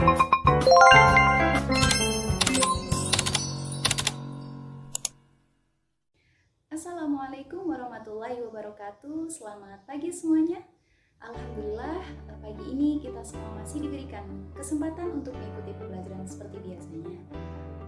Assalamualaikum warahmatullahi wabarakatuh. Selamat pagi semuanya. Alhamdulillah, pagi ini kita semua masih diberikan kesempatan untuk mengikuti pembelajaran seperti biasanya.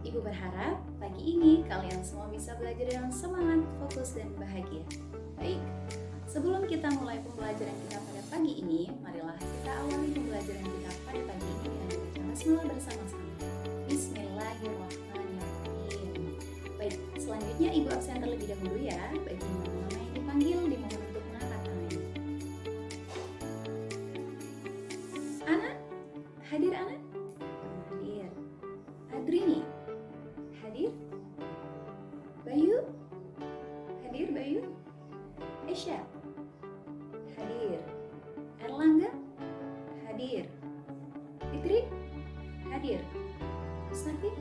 Ibu berharap pagi ini kalian semua bisa belajar dengan semangat, fokus, dan bahagia. Baik, sebelum kita mulai pembelajaran kita pada pagi ini, marilah kita awali pembelajaran kita pada pagi ini dengan membaca basmalah bersama-sama. Bismillahirrahmanirrahim. Baik, selanjutnya Ibu absen terlebih dahulu ya. Bagi nama-nama yang dipanggil dimohon untuk mengangkat tangannya. Ana, hadir Ana? Hadir. Adrini, hadir. Bayu, hadir Bayu. Esya, hadir. Erlangga, hadir. Fitri, hadir. Mustaqim,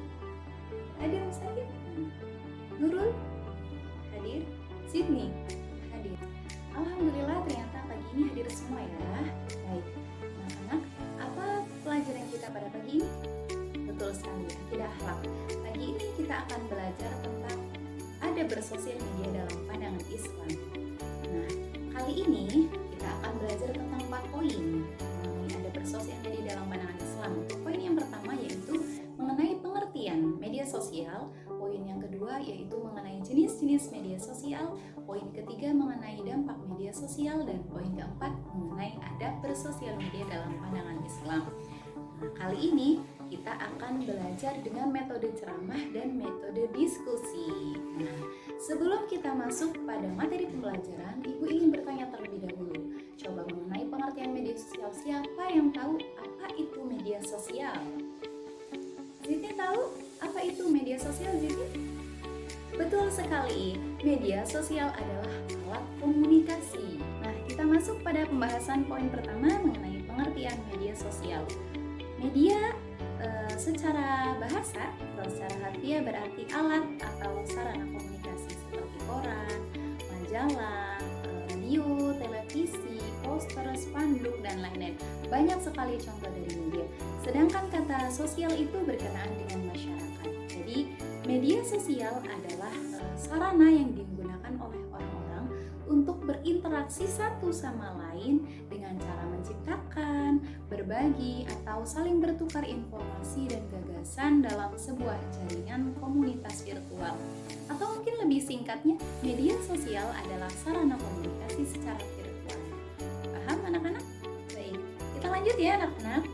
hadir Mustaqim. Nurul, hadir. Sydney, hadir. Alhamdulillah ternyata pagi ini hadir semua ya. Baik, anak-anak, apa pelajaran kita pada pagi ini? Betul sekali, akidah akhlak. Pagi ini kita akan belajar tentang adab bersosial media dalam pandangan Islam. Nah, kali ini kita akan belajar tentang 4 poin mengenai adab bersosial media dalam pandangan Islam. Poin yang pertama yaitu mengenai pengertian media sosial. Poin yang kedua yaitu mengenai jenis-jenis media sosial. Poin ketiga mengenai dampak media sosial. Dan poin keempat mengenai adab bersosial media dalam pandangan Islam. Nah, kali ini kita akan belajar dengan metode ceramah dan metode diskusi. Nah, sebelum kita masuk pada materi pembelajaran, Ibu ingin bertanya terlebih dahulu. Coba mengenai pengertian media sosial, siapa yang tahu apa itu media sosial? Ziti tahu apa itu media sosial, Ziti? Betul sekali, media sosial adalah alat komunikasi. Nah, kita masuk pada pembahasan poin pertama mengenai pengertian media sosial. Media secara bahasa atau secara harfiah berarti alat atau sarana komunikasi seperti koran, majalah, radio, televisi, poster, spanduk, dan lain-lain. Banyak sekali contoh dari media. Sedangkan kata sosial itu berkenaan dengan masyarakat. Jadi media sosial adalah sarana yang digunakan oleh orang-orang untuk berinteraksi satu sama lain dengan cara menciptakan, berbagi, atau saling bertukar informasi dan gagasan dalam sebuah jaringan komunitas virtual. Atau mungkin lebih singkatnya, media sosial adalah sarana komunikasi secara virtual. Paham anak-anak? Baik, kita lanjut ya anak-anak.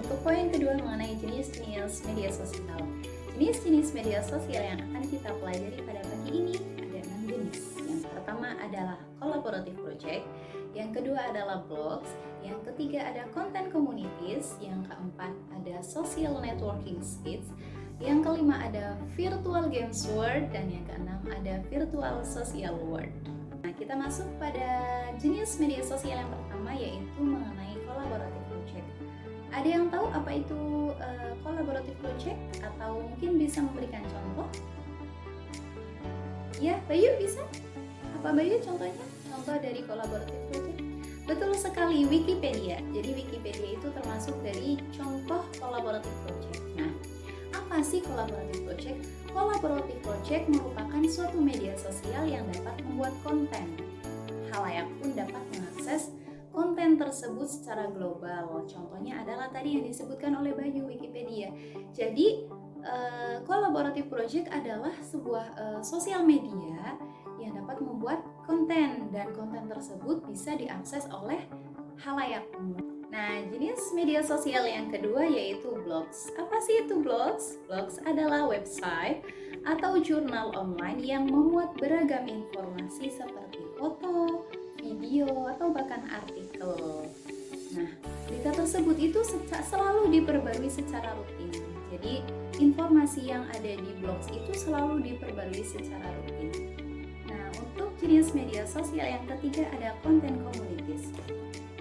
Untuk poin kedua mengenai jenis-jenis media sosial. Jenis-jenis media sosial yang akan kita pelajari pada pagi ini ada 6 jenis. Yang pertama adalah collaborative project, yang kedua adalah blogs, yang ketiga ada content communities, yang keempat ada social networking sites, yang kelima ada virtual games world, dan yang keenam ada virtual social world. Nah, kita masuk pada jenis media sosial yang pertama yaitu mengenai collaborative project. Ada yang tahu apa itu collaborative project atau mungkin bisa memberikan contoh? Ya, Bayu bisa? Apa Bayu contohnya? Contoh dari collaborative project? Betul sekali, Wikipedia. Jadi Wikipedia itu termasuk dari contoh collaborative project. Nah, apa sih collaborative project? Collaborative project merupakan suatu media sosial yang dapat membuat konten. Khalayak pun dapat mengakses konten tersebut secara global. Contohnya adalah tadi yang disebutkan oleh Bayu, Wikipedia. Jadi collaborative project adalah sebuah sosial media yang dapat membuat konten, dan konten tersebut bisa diakses oleh khalayak umum. Nah, jenis media sosial yang kedua yaitu blogs. Apa sih itu blogs? Blogs adalah website atau jurnal online yang memuat beragam informasi seperti foto, video, atau bahkan artikel. Nah, berita tersebut itu selalu diperbarui secara rutin. Jadi, informasi yang ada di blogs itu selalu diperbarui secara rutin. Nah, untuk jenis media sosial yang ketiga ada content communities.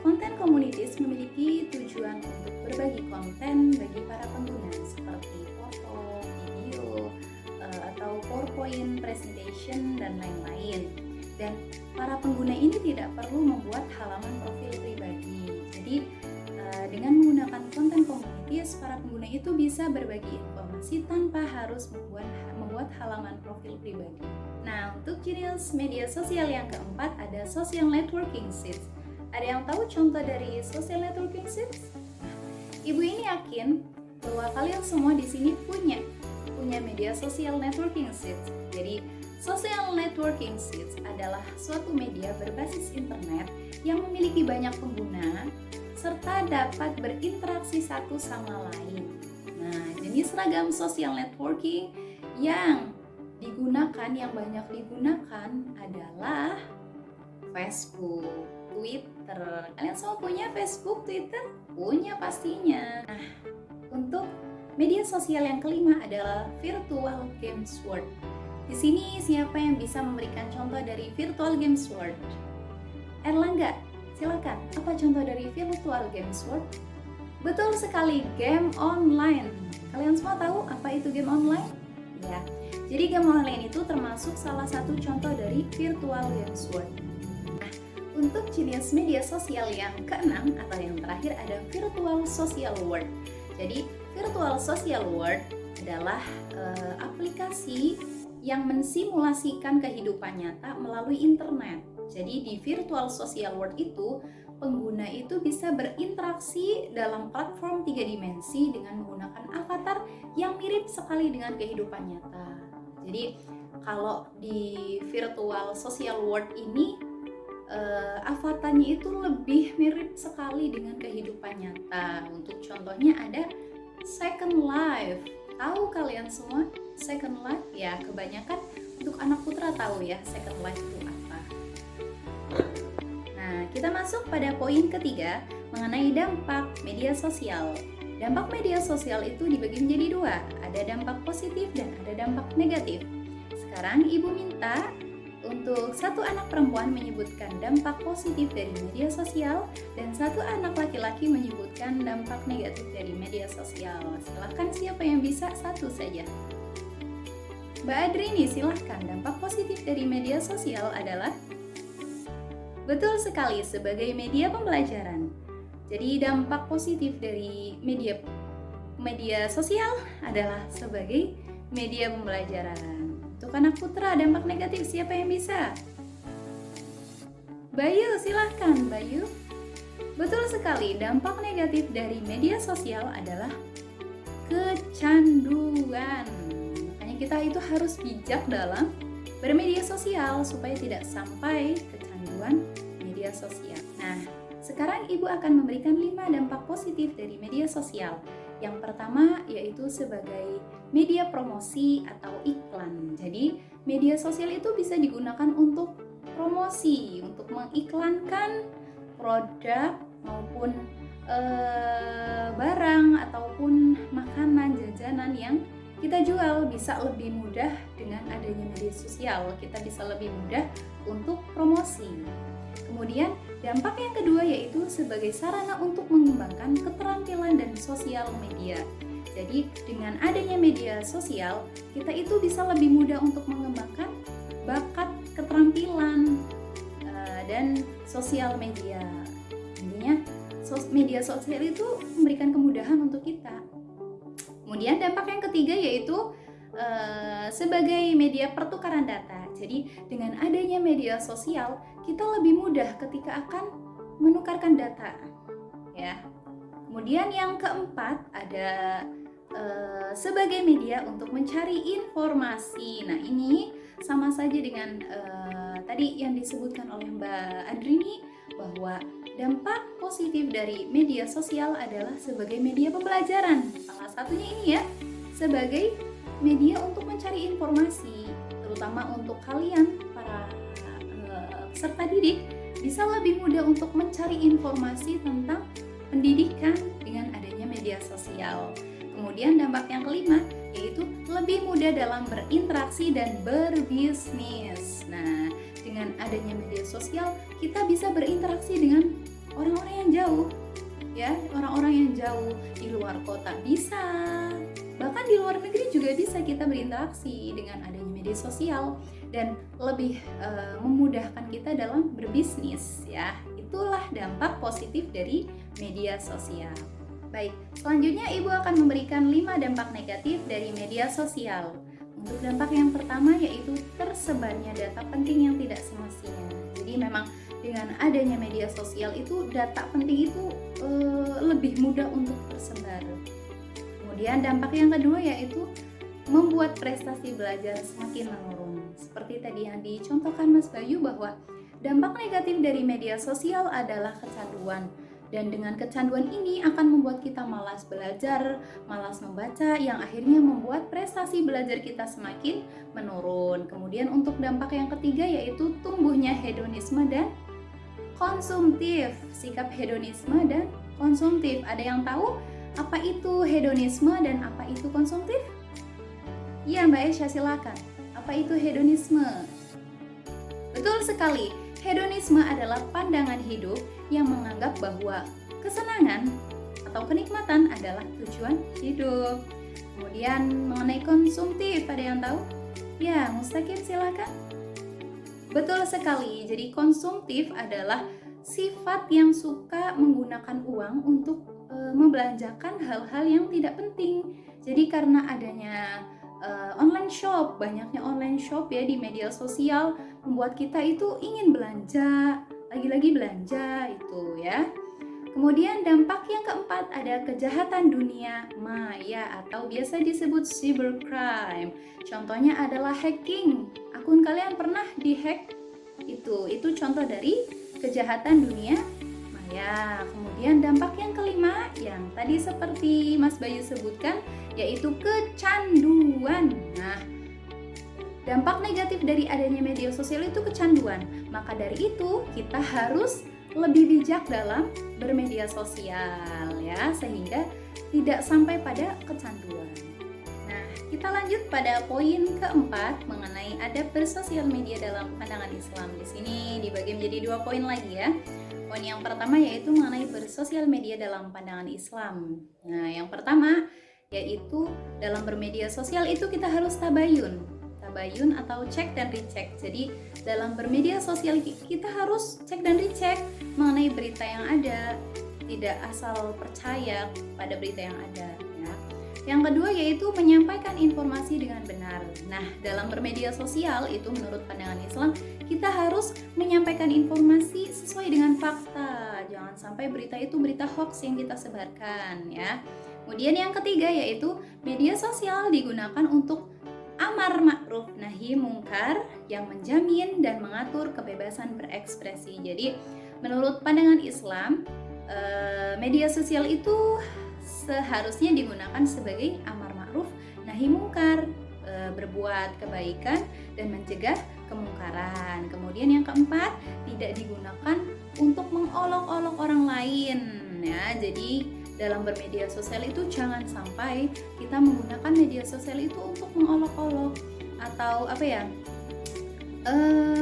Content communities memiliki tujuan untuk berbagi konten bagi para pengguna seperti foto, video, atau PowerPoint presentation, dan lain-lain. Dan para pengguna ini tidak perlu membuat halaman profil pribadi. Jadi dengan menggunakan konten communities, para pengguna itu bisa berbagi informasi tanpa harus membuat halaman profil pribadi. Nah, untuk jenis media sosial yang keempat ada social networking sites. Ada yang tahu contoh dari social networking sites? Ibu ini yakin bahwa kalian semua di sini punya media sosial networking sites. Jadi, social networking sites adalah suatu media berbasis internet yang memiliki banyak pengguna serta dapat berinteraksi satu sama lain. Nah, jenis ragam social networking yang banyak digunakan adalah Facebook, Twitter. Kalian semua punya Facebook, Twitter? Punya pastinya. Nah, untuk media sosial yang kelima adalah virtual games world. Di sini siapa yang bisa memberikan contoh dari virtual games world? Erlangga, silakan. Apa contoh dari virtual games world? Betul sekali, game online. Kalian semua tahu apa itu game online? Ya. Jadi game online itu termasuk salah satu contoh dari virtual games world. Nah, untuk jenis media sosial yang keenam atau yang terakhir ada virtual social world. Jadi virtual social world adalah aplikasi yang mensimulasikan kehidupan nyata melalui internet. Jadi di virtual social world itu pengguna itu bisa berinteraksi dalam platform 3 dimensi dengan menggunakan avatar yang mirip sekali dengan kehidupan nyata. Jadi kalau di virtual social world ini avatarnya itu lebih mirip sekali dengan kehidupan nyata. Untuk contohnya ada Second Life. Tahu kalian semua Second Life? Ya, kebanyakan untuk anak putra tahu ya Second Life itu apa. Nah, kita masuk pada poin ketiga mengenai dampak media sosial. Dampak media sosial itu dibagi menjadi dua, ada dampak positif dan ada dampak negatif. Sekarang Ibu minta untuk satu anak perempuan menyebutkan dampak positif dari media sosial dan satu anak laki-laki menyebutkan dampak negatif dari media sosial. Silahkan siapa yang bisa, satu saja. Mbak Adrini, silahkan. Dampak positif dari media sosial adalah? Betul sekali, sebagai media pembelajaran. Jadi dampak positif dari media sosial adalah sebagai media pembelajaran. Untuk anak putra, dampak negatif siapa yang bisa? Bayu, silahkan Bayu. Betul sekali, dampak negatif dari media sosial adalah kecanduan. Makanya kita itu harus bijak dalam bermedia sosial supaya tidak sampai kecanduan media sosial. Nah, sekarang Ibu akan memberikan 5 dampak positif dari media sosial. Yang pertama yaitu sebagai media promosi atau iklan. Jadi media sosial itu bisa digunakan untuk promosi, untuk mengiklankan produk maupun barang ataupun makanan, jajanan yang kita jual. Bisa lebih mudah dengan adanya media sosial, kita bisa lebih mudah untuk promosi. Kemudian dampak yang kedua yaitu sebagai sarana untuk mengembangkan keterampilan dan sosial media. Jadi dengan adanya media sosial, kita itu bisa lebih mudah untuk mengembangkan bakat, keterampilan, dan sosial media. Intinya media sosial itu memberikan kemudahan untuk kita. Kemudian dampak yang ketiga yaitu sebagai media pertukaran data. Jadi dengan adanya media sosial, kita lebih mudah ketika akan menukarkan data. Ya. Kemudian yang keempat ada sebagai media untuk mencari informasi. Nah, ini sama saja dengan tadi yang disebutkan oleh Mbak Adrini bahwa dampak positif dari media sosial adalah sebagai media pembelajaran. Salah satunya ini ya, sebagai media untuk mencari informasi, terutama untuk kalian para peserta didik bisa lebih mudah untuk mencari informasi tentang pendidikan dengan adanya media sosial. Kemudian dampak yang kelima yaitu lebih mudah dalam berinteraksi dan berbisnis. Nah, dengan adanya media sosial kita bisa berinteraksi dengan orang-orang yang jauh, ya, orang-orang yang jauh di luar kota bisa, bahkan di luar negeri juga bisa kita berinteraksi dengan adanya media sosial dan lebih memudahkan kita dalam berbisnis, ya. Itulah dampak positif dari media sosial. Baik, selanjutnya Ibu akan memberikan 5 dampak negatif dari media sosial. Untuk dampak yang pertama yaitu tersebarnya data penting yang tidak semestinya. Jadi memang dengan adanya media sosial itu data penting itu lebih mudah untuk tersebar. Kemudian dampak yang kedua yaitu membuat prestasi belajar semakin menurun. Seperti tadi yang dicontohkan Mas Bayu bahwa dampak negatif dari media sosial adalah kecanduan. Dan dengan kecanduan ini akan membuat kita malas belajar, malas membaca, yang akhirnya membuat prestasi belajar kita semakin menurun. Kemudian untuk dampak yang ketiga yaitu tumbuhnya hedonisme dan konsumtif. Sikap hedonisme dan konsumtif. Ada yang tahu apa itu hedonisme dan apa itu konsumtif? Iya Mbak Esya, silakan. Apa itu hedonisme? Betul sekali. Hedonisme adalah pandangan hidup yang menganggap bahwa kesenangan atau kenikmatan adalah tujuan hidup. Kemudian mengenai konsumtif, ada yang tahu? Ya, Mustaqim silakan. Betul sekali. Jadi konsumtif adalah sifat yang suka menggunakan uang untuk membelanjakan hal-hal yang tidak penting. Jadi karena adanya online shop, banyaknya online shop ya di media sosial membuat kita itu ingin belanja, lagi-lagi belanja itu ya. Kemudian dampak yang keempat ada kejahatan dunia maya atau biasa disebut cybercrime. Contohnya adalah hacking. Akun kalian pernah dihack? Itu contoh dari kejahatan dunia maya. Kemudian dampak yang kelima yang tadi seperti Mas Bayu sebutkan yaitu kecanduan. Nah, dampak negatif dari adanya media sosial itu kecanduan. Maka dari itu kita harus lebih bijak dalam bermedia sosial ya, sehingga tidak sampai pada kecanduan. Nah, kita lanjut pada poin keempat mengenai adab bersosial media dalam pandangan Islam. Di sini dibagi menjadi 2 poin lagi ya. Poin yang pertama yaitu mengenai bersosial media dalam pandangan Islam. Nah, yang pertama yaitu dalam bermedia sosial itu kita harus tabayun atau cek dan recheck. Jadi dalam bermedia sosial kita harus cek dan recheck mengenai berita yang ada, tidak asal percaya pada berita yang ada ya. Yang kedua yaitu menyampaikan informasi dengan benar. Nah, dalam bermedia sosial itu menurut pandangan Islam kita harus menyampaikan informasi sesuai dengan fakta. Jangan sampai berita itu berita hoax yang kita sebarkan ya. Kemudian yang ketiga yaitu media sosial digunakan untuk amar ma'ruf nahi mungkar yang menjamin dan mengatur kebebasan berekspresi. Jadi menurut pandangan Islam media sosial itu seharusnya digunakan sebagai amar ma'ruf nahi mungkar, berbuat kebaikan dan mencegah kemungkaran. Kemudian yang keempat, tidak digunakan untuk mengolok-olok orang lain ya. Jadi dalam bermedia sosial itu jangan sampai kita menggunakan media sosial itu untuk mengolok-olok atau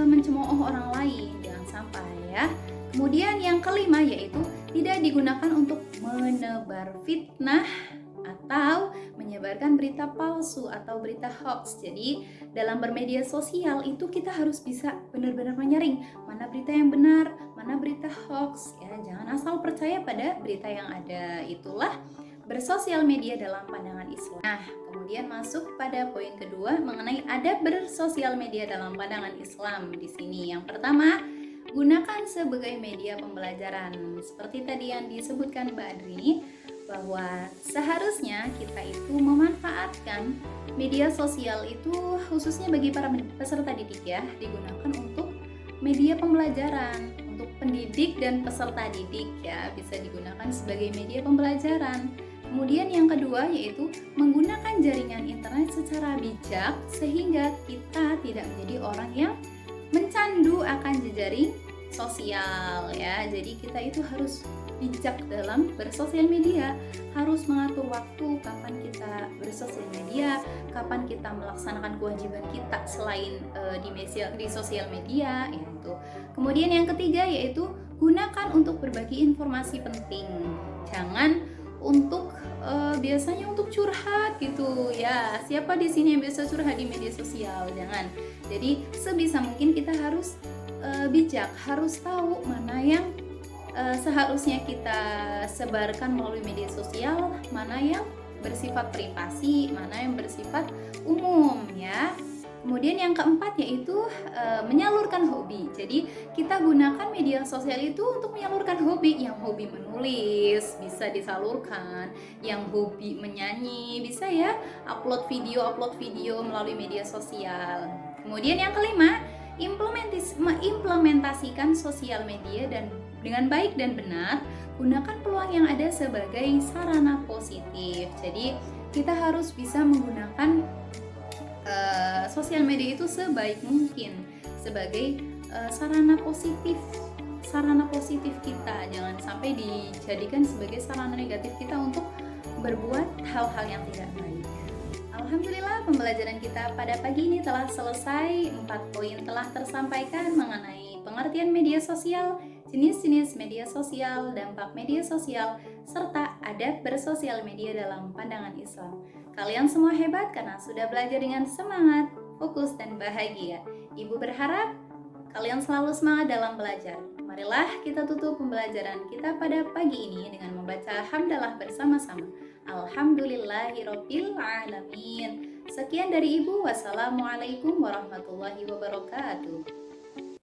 mencemooh orang lain, jangan sampai ya. Kemudian yang kelima yaitu tidak digunakan untuk menebar fitnah atau menyebarkan berita palsu atau berita hoax. Jadi dalam bermedia sosial itu kita harus bisa benar-benar menyaring mana berita yang benar, mana berita hoax ya. Jangan asal percaya pada berita yang ada. Itulah bersosial media dalam pandangan Islam. Nah, kemudian masuk pada poin kedua mengenai adab bersosial media dalam pandangan Islam. Di sini yang pertama, gunakan sebagai media pembelajaran. Seperti tadi yang disebutkan Mbak Adri, bahwa seharusnya kita itu memanfaatkan media sosial itu khususnya bagi para peserta didik ya, digunakan untuk media pembelajaran, untuk pendidik dan peserta didik ya, bisa digunakan sebagai media pembelajaran. Kemudian yang kedua yaitu menggunakan jaringan internet secara bijak sehingga kita tidak menjadi orang yang mencandu akan jejaring sosial ya. Jadi kita itu harus bijak dalam bersosial media, harus mengatur waktu kapan kita bersosial media, kapan kita melaksanakan kewajiban kita selain di sosial media itu. Kemudian yang ketiga yaitu gunakan untuk berbagi informasi penting. Jangan untuk biasanya untuk curhat gitu ya. Siapa di sini yang biasa curhat di media sosial? Jangan. Jadi sebisa mungkin kita harus bijak, harus tahu mana yang seharusnya kita sebarkan melalui media sosial, mana yang bersifat privasi, mana yang bersifat umum ya. Kemudian yang keempat yaitu menyalurkan hobi. Jadi kita gunakan media sosial itu untuk menyalurkan hobi. Yang hobi menulis bisa disalurkan, yang hobi menyanyi bisa ya upload video melalui media sosial. Kemudian yang kelima, mengimplementasikan sosial media dan dengan baik dan benar, gunakan peluang yang ada sebagai sarana positif. Jadi kita harus bisa menggunakan sosial media itu sebaik mungkin sebagai sarana positif kita. Jangan sampai dijadikan sebagai sarana negatif kita untuk berbuat hal-hal yang tidak baik. Alhamdulillah, pembelajaran kita pada pagi ini telah selesai. 4 poin telah tersampaikan mengenai pengertian media sosial, jenis-jenis media sosial, dampak media sosial, serta adab bersosial media dalam pandangan Islam. Kalian semua hebat karena sudah belajar dengan semangat, fokus, dan bahagia. Ibu berharap kalian selalu semangat dalam belajar. Marilah kita tutup pembelajaran kita pada pagi ini dengan membaca hamdalah bersama-sama. Alhamdulillahirabbil alamin. Sekian dari Ibu. Wassalamualaikum warahmatullahi wabarakatuh.